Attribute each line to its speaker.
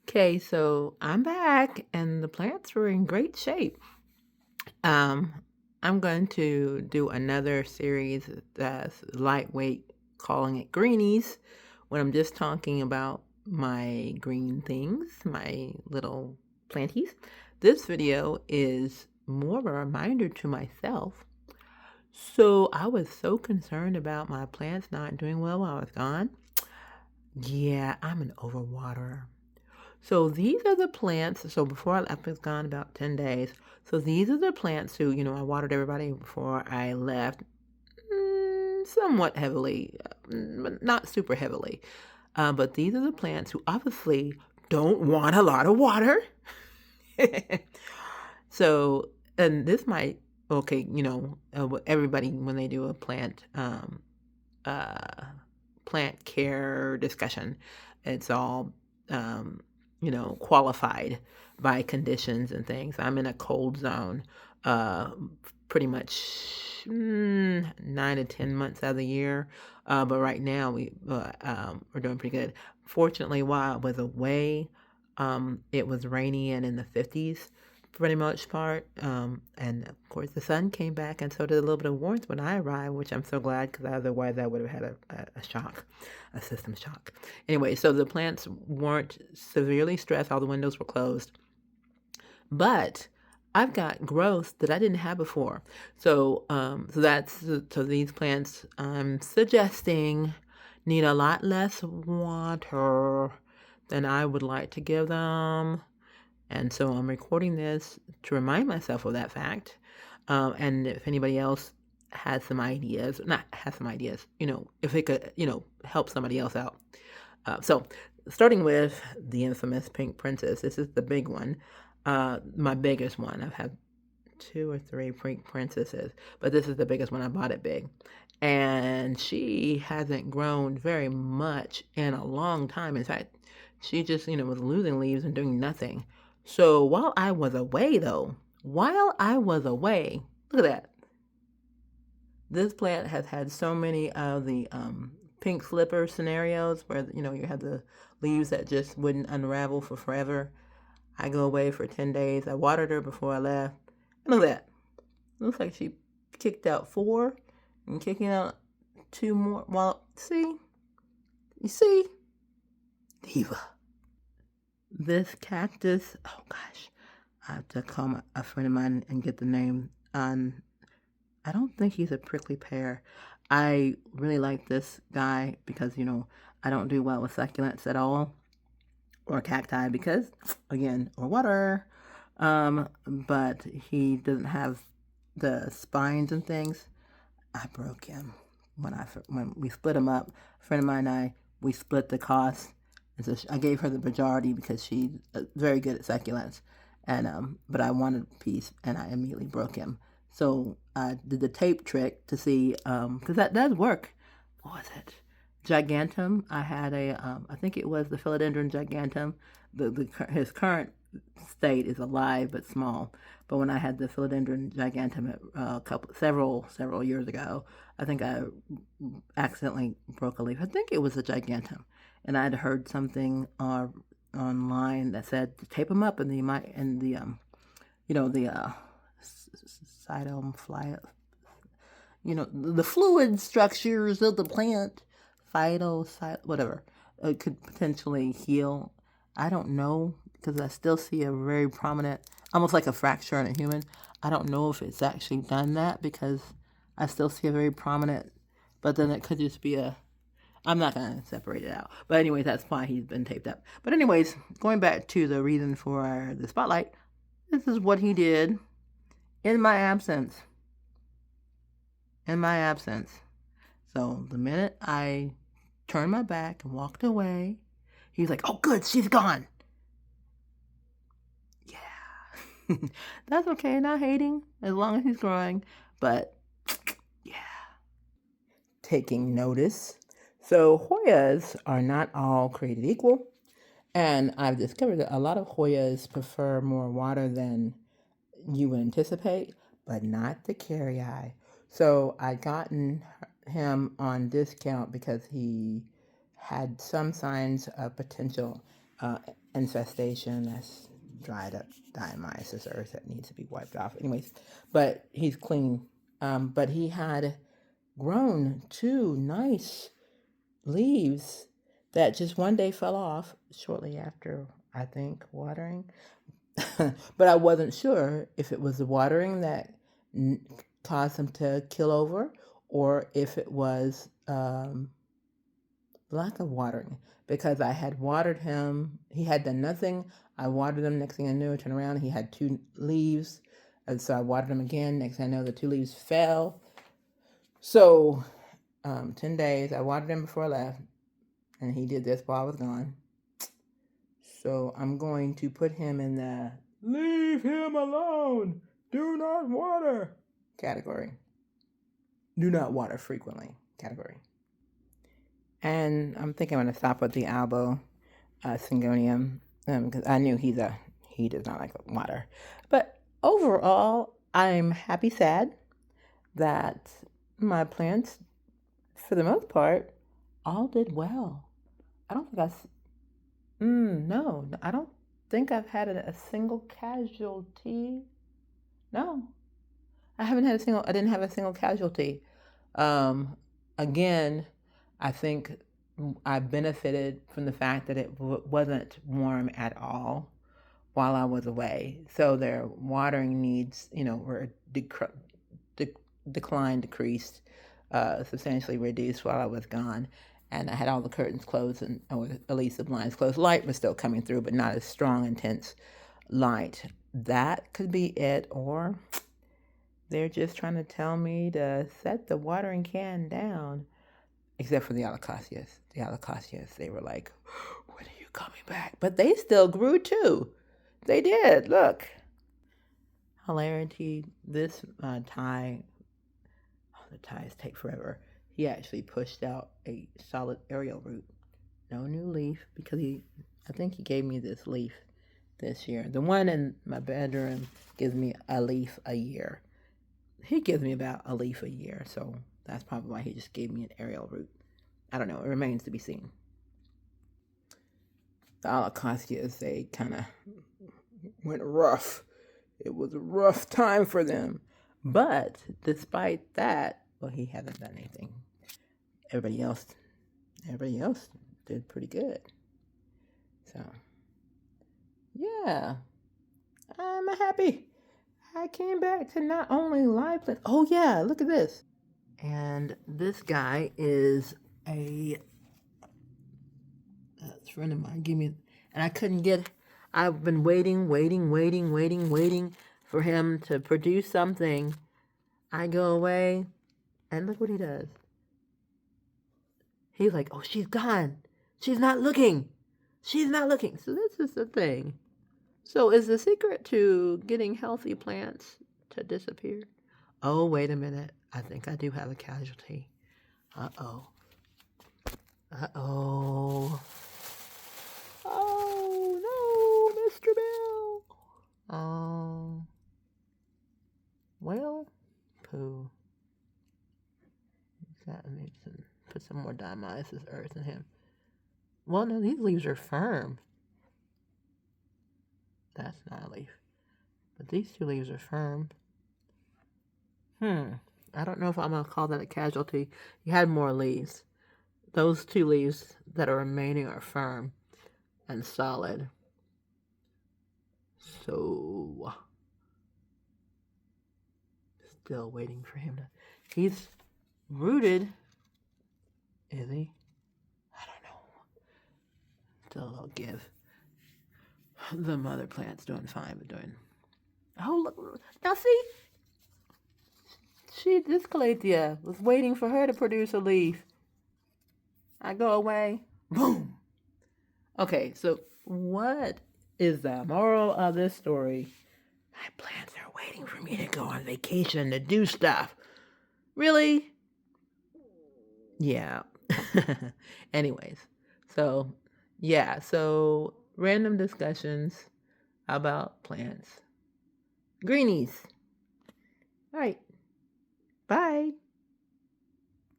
Speaker 1: Okay, so I'm back and the plants were in great shape. Um, I'm going to do another series that's lightweight, calling it Greenies, when I'm just talking about my green things, my little planties. This video is more of a reminder to myself. So I was so concerned about my plants not doing well while I was gone. Yeah, I'm an overwaterer. So these are the plants. So before I left, it's gone about 10 days. So these are the plants who, I watered everybody before I left, somewhat heavily, but not super heavily. But these are the plants who obviously don't want a lot of water. So, and this might, okay, everybody, when they do a uh, plant care discussion, it's all, qualified by conditions and things. I'm in a cold zone, uh, pretty much 9 to 10 months out of the year. But right now we're doing pretty good. Fortunately, while I was away, it was rainy and in the 50s for the most part. And of course, the sun came back, and so did a little bit of warmth when I arrived, which I'm so glad because otherwise I would have had a shock, a system shock. Anyway, so the plants weren't severely stressed. All the windows were closed. But I've got growth that I didn't have before. So these plants I'm suggesting need a lot less water than I would like to give them. And so I'm recording this to remind myself of that fact. And if anybody else has some ideas, not has some ideas, if it could, help somebody else out. So starting with the infamous Pink Princess, this is the big one, my biggest one. I've had 2 or 3 Pink Princesses, but this is the biggest one. I bought it big. And she hasn't grown very much in a long time. In fact, she just, was losing leaves and doing nothing. So while I was away, look at that. This plant has had so many of the pink slipper scenarios where, you had the leaves that just wouldn't unravel for forever. I go away for 10 days. I watered her before I left. And look at that. Looks like she kicked out 4 and kicking out 2 more. Well, you see? Diva. This cactus, oh gosh, I have to call a friend of mine and get the name on. I don't think he's a prickly pear. I really like this guy because, I don't do well with succulents at all, or cacti because, again, or water. But he doesn't have the spines and things. I broke him when we split him up. A friend of mine and I, we split the cost. And so I gave her the majority because she's very good at succulents. And but I wanted a piece, and I immediately broke him. So I did the tape trick to see, because that does work. What was it? Gigantum. I had I think it was the Philodendron gigantum. His current state is alive but small. But when I had the Philodendron gigantum several years ago, I think I accidentally broke a leaf. I think it was a gigantum, and I'd heard something online that said to tape them up, and the cytome fly, the fluid structures of the plant, whatever, could potentially heal. I don't know, because I still see a very prominent, almost like a fracture in a human. I don't know if it's actually done that because I still see a very prominent, but then it could just be I'm not going to separate it out. But anyways, that's why he's been taped up. But anyways, going back to the reason for the spotlight, this is what he did in my absence. So the minute I turned my back and walked away, he's like, oh, good, she's gone. Yeah. That's okay, not hating, as long as he's growing. But, yeah. Taking notice. So Hoyas are not all created equal. And I've discovered that a lot of Hoyas prefer more water than you would anticipate, but not the carry-eye. So I gotten him on discount because he had some signs of potential infestation that's dried up diamyces earth that needs to be wiped off. Anyways, but he's clean. But he had grown 2 nice leaves that just one day fell off shortly after, I think, watering. But I wasn't sure if it was the watering that caused him to kill over, or if it was lack of watering, because I had watered him. He had done nothing. I watered him. Next thing I knew, I turned around. He had 2 leaves. And so I watered him again. Next thing I know, the 2 leaves fell. So 10 days, I watered him before I left. And he did this while I was gone. So I'm going to put him in the leave him alone, do not water category. Do not water frequently category. And I'm thinking I'm going to stop with the Albo Syngonium, because I knew he does not like water. But overall, I'm happy sad that my plants, for the most part, all did well. I don't think no, I don't think I've had a single casualty. No, I didn't have a single casualty. Again, I think I benefited from the fact that it wasn't warm at all while I was away. So their watering needs, were decreased, substantially reduced while I was gone. And I had all the curtains closed, or at least the blinds closed. Light was still coming through, but not as strong, intense light. That could be it, or they're just trying to tell me to set the watering can down. Except for the Alocasias. The Alocasias, they were like, when are you coming back? But they still grew too. They did, look. Hilarity, this Thai, the Thais take forever. He actually pushed out a solid aerial root. No new leaf, because I think he gave me this leaf this year. The one in my bedroom gives me a leaf a year. He gives me about a leaf a year, so that's probably why he just gave me an aerial root. I don't know. It remains to be seen. The Alocasias, they kind of went rough. It was a rough time for them. But despite that, well, he hasn't done anything. Everybody else did pretty good. So, yeah, I'm happy. I came back to not only live plants. Oh yeah, look at this. And this guy is a friend of mine. And I couldn't get. I've been waiting for him to produce something. I go away, and look what he does. He's like, "Oh, she's gone. She's not looking. She's not looking." So this is the thing. So is the secret to getting healthy plants to disappear? Oh, wait a minute. I think I do have a casualty. Uh-oh. Uh-oh. Oh, no, Mr. Bill. Oh. Well, poo. Put some more diamyces earth in him. Well, no, these leaves are firm. That's not a leaf. But these 2 leaves are firm. I don't know if I'm going to call that a casualty. You had more leaves. Those 2 leaves that are remaining are firm and solid. So, still waiting for him to... He's rooted. Is he? I don't know. Still, I'll give. The mother plant's doing fine, but doing... Oh, look. Now, see? This Calathea was waiting for her to produce a leaf. I go away. Boom. Okay, so what is the moral of this story? My plants are waiting for me to go on vacation to do stuff. Really? Yeah. Anyways, so random discussions about plants. Greenies. All right. Bye.